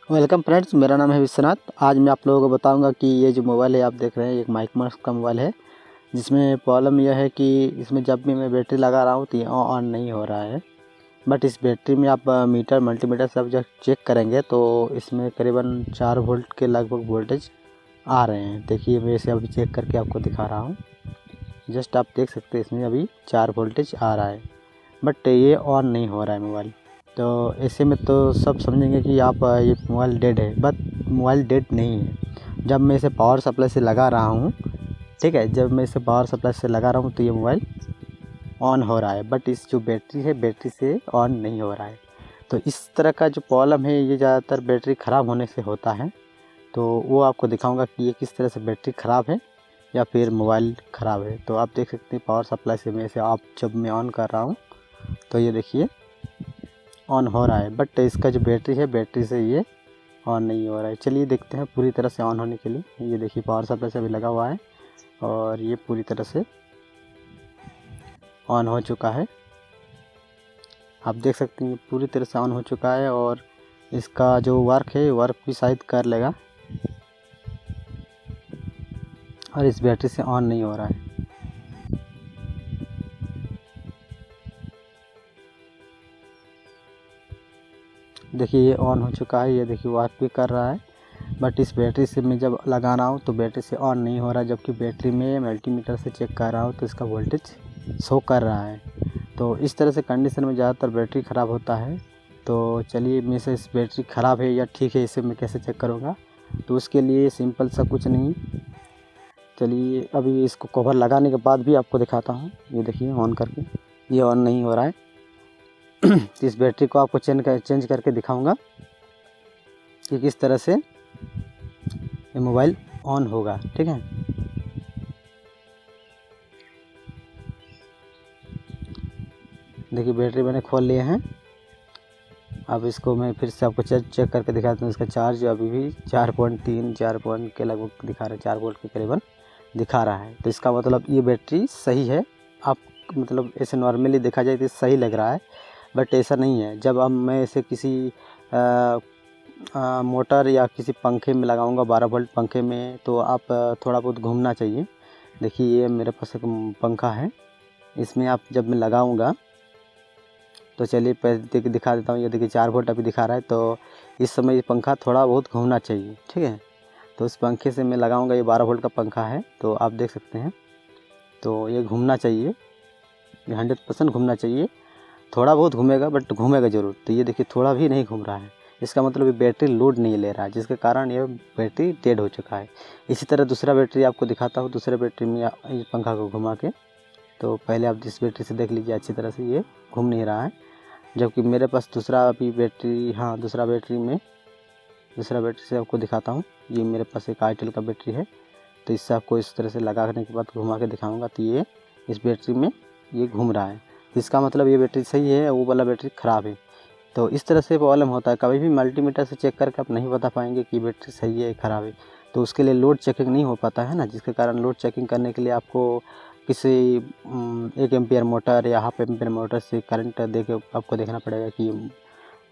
Welcome friends, मेरा नाम है विश्वनाथ। आज मैं आप लोगों को बताऊंगा कि ये जो मोबाइल है आप देख रहे हैं, एक माइक्रोमैक्स का मोबाइल है जिसमें प्रॉब्लम यह है कि इसमें जब भी मैं बैटरी लगा रहा हूँ तो ये ऑन नहीं हो रहा है। बट इस बैटरी में आप मीटर मल्टीमीटर सब जब चेक करेंगे तो इसमें करीबन 4 वोल्ट के लगभग वोल्टेज आ रहे हैं। देखिए, मैं इसे अभी चेक करके आपको दिखा रहा हूँ। जस्ट आप देख सकते हैं इसमें अभी 4 वोल्टेज आ रहा है, बट ये ऑन नहीं हो रहा है मोबाइल। तो ऐसे में तो सब समझेंगे कि आप ये मोबाइल डेड है, बट मोबाइल डेड नहीं है। जब मैं इसे पावर सप्लाई से लगा रहा हूँ, ठीक है, जब मैं इसे पावर सप्लाई से लगा रहा हूँ तो ये मोबाइल ऑन हो रहा है, बट इस जो बैटरी है बैटरी से ऑन नहीं हो रहा है। तो इस तरह का जो प्रॉब्लम है ये ज़्यादातर बैटरी ख़राब होने से होता है। तो वो आपको दिखाऊंगा कि ये किस तरह से बैटरी ख़राब है या फिर मोबाइल ख़राब है। तो आप देख सकते हैं पावर सप्लाई से मैं इसे जब मैं ऑन कर रहा हूँ तो ये देखिए ऑन हो रहा है, बट इसका जो बैटरी है बैटरी से ये ऑन नहीं हो रहा है। चलिए देखते हैं पूरी तरह से ऑन होने के लिए। ये देखिए पावर सप्लाई से अभी लगा हुआ है और ये पूरी तरह से ऑन हो चुका है। आप देख सकते हैं पूरी तरह से ऑन हो चुका है और इसका जो वर्क है वर्क भी शायद कर लेगा, और इस बैटरी से ऑन नहीं हो रहा है। देखिए ये ऑन हो चुका है, ये देखिए वर्क भी कर रहा है, बट इस बैटरी से मैं जब लगा रहा हूँ तो बैटरी से ऑन नहीं हो रहा है। जबकि बैटरी में मल्टीमीटर से चेक कर रहा हूँ तो इसका वोल्टेज शो कर रहा है। तो इस तरह से कंडीशन में ज़्यादातर बैटरी ख़राब होता है। तो चलिए मैं से इस बैटरी ख़राब है या ठीक है इसे मैं कैसे चेक करूँगा। तो उसके लिए सिंपल सा कुछ नहीं, चलिए अभी इसको कवर लगाने के बाद भी आपको दिखाता हूँ। ये देखिए ऑन करके ये ऑन नहीं हो रहा है। तो इस बैटरी को आपको चेंज करके दिखाऊंगा कि किस तरह से ये मोबाइल ऑन होगा, ठीक है। देखिए बैटरी मैंने खोल लिए हैं। अब इसको मैं फिर से आपको चेक करके दिखाता हूँ। इसका चार्ज अभी भी 4.3 4 पॉइंट के लगभग दिखा रहा है, 4 वोल्ट के करीबन दिखा रहा है। तो इसका मतलब ये बैटरी सही है। आप मतलब ऐसे नॉर्मली देखा जाए तो सही लग रहा है, बट ऐसा नहीं है। जब अब मैं इसे किसी मोटर या किसी पंखे में लगाऊंगा 12 वोल्ट पंखे में, तो आप थोड़ा बहुत घूमना चाहिए। देखिए ये मेरे पास एक पंखा है, इसमें आप जब मैं लगाऊंगा तो चलिए पहले दिखा देता हूँ। ये देखिए 4 वोल्ट अभी दिखा रहा है, तो इस समय ये पंखा थोड़ा बहुत घूमना चाहिए, ठीक है। तो इस पंखे से मैं लगाऊंगा, ये 12 वोल्ट का पंखा है तो आप देख सकते हैं। तो ये घूमना चाहिए, ये 100% घूमना चाहिए। थोड़ा बहुत घूमेगा बट घूमेगा ज़रूर। तो ये देखिए थोड़ा भी नहीं घूम रहा है, इसका मतलब ये बैटरी लोड नहीं ले रहा है, जिसके कारण ये बैटरी डेड हो चुका है। इसी तरह दूसरा बैटरी आपको दिखाता हूँ। दूसरे बैटरी में इस पंखा को घुमा के, तो पहले आप जिस बैटरी से देख लीजिए अच्छी तरह से, ये घूम नहीं रहा है। जबकि मेरे पास दूसरा अभी बैटरी, हाँ दूसरा बैटरी से आपको दिखाता हूँ। ये मेरे पास एक आईटेल का बैटरी है, तो इससे आपको इस तरह से लगाने के बाद घुमा के दिखाऊँगा। तो ये इस बैटरी में ये घूम रहा है, इसका मतलब ये बैटरी सही है, वो वाला बैटरी ख़राब है। तो इस तरह से प्रॉब्लम होता है। कभी भी मल्टीमीटर से चेक करके आप नहीं बता पाएंगे कि बैटरी सही है ख़राब है। तो उसके लिए लोड चेकिंग नहीं हो पाता है ना, जिसके कारण लोड चेकिंग करने के लिए आपको किसी 1 एम्पियर मोटर या हाफ एम्पियर मोटर से करंट दे के आपको देखना पड़ेगा कि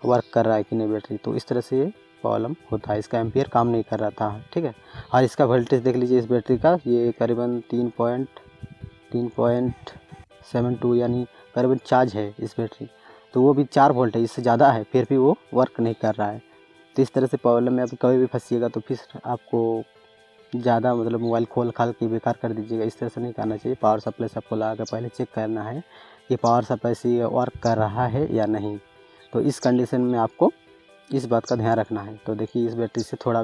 वर्क कर रहा है कि नहीं बैटरी। तो इस तरह से ये प्रॉब्लम होता है, इसका एम्पियर काम नहीं कर रहा था, ठीक है। और इसका वोल्टेज देख लीजिए इस बैटरी का, ये करीबन 3.72 यानी करीबन चार्ज है इस बैटरी। तो वो भी 4 वोल्ट है, इससे ज़्यादा है, फिर भी वो वर्क नहीं कर रहा है। तो इस तरह से प्रॉब्लम में आप कभी भी फंसिएगा तो फिर आपको ज़्यादा मतलब मोबाइल खोल खाल के बेकार कर दीजिएगा। इस तरह से नहीं करना चाहिए। पावर सप्लाई से आपको लगा कर पहले चेक करना है कि पावर सप्लाई से वर्क कर रहा है या नहीं। तो इस कंडीशन में आपको इस बात का ध्यान रखना है। तो देखिए इस बैटरी से थोड़ा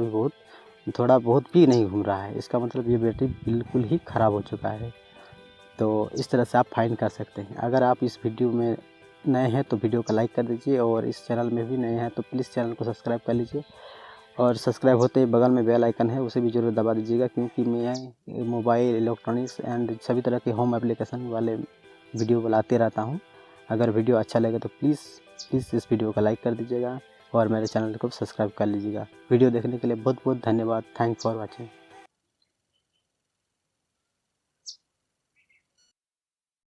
बहुत भी नहीं घूम रहा है, इसका मतलब ये बैटरी बिल्कुल ही ख़राब हो चुका है। तो इस तरह से आप फाइंड कर सकते हैं। अगर आप इस वीडियो में नए हैं तो वीडियो को लाइक कर दीजिए, और इस चैनल में भी नए हैं तो प्लीज़ चैनल को सब्सक्राइब कर लीजिए। और सब्सक्राइब होते ही बगल में बेल आइकन है, उसे भी ज़रूर दबा दीजिएगा, क्योंकि मैं मोबाइल इलेक्ट्रॉनिक्स एंड सभी तरह के होम एप्लीकेशन वाले वीडियो बनाते रहता हूँ। अगर वीडियो अच्छा लगे तो प्लीज़ इस वीडियो को लाइक कर दीजिएगा और मेरे चैनल को सब्सक्राइब कर लीजिएगा। वीडियो देखने के लिए बहुत बहुत धन्यवाद। Thanks for watching.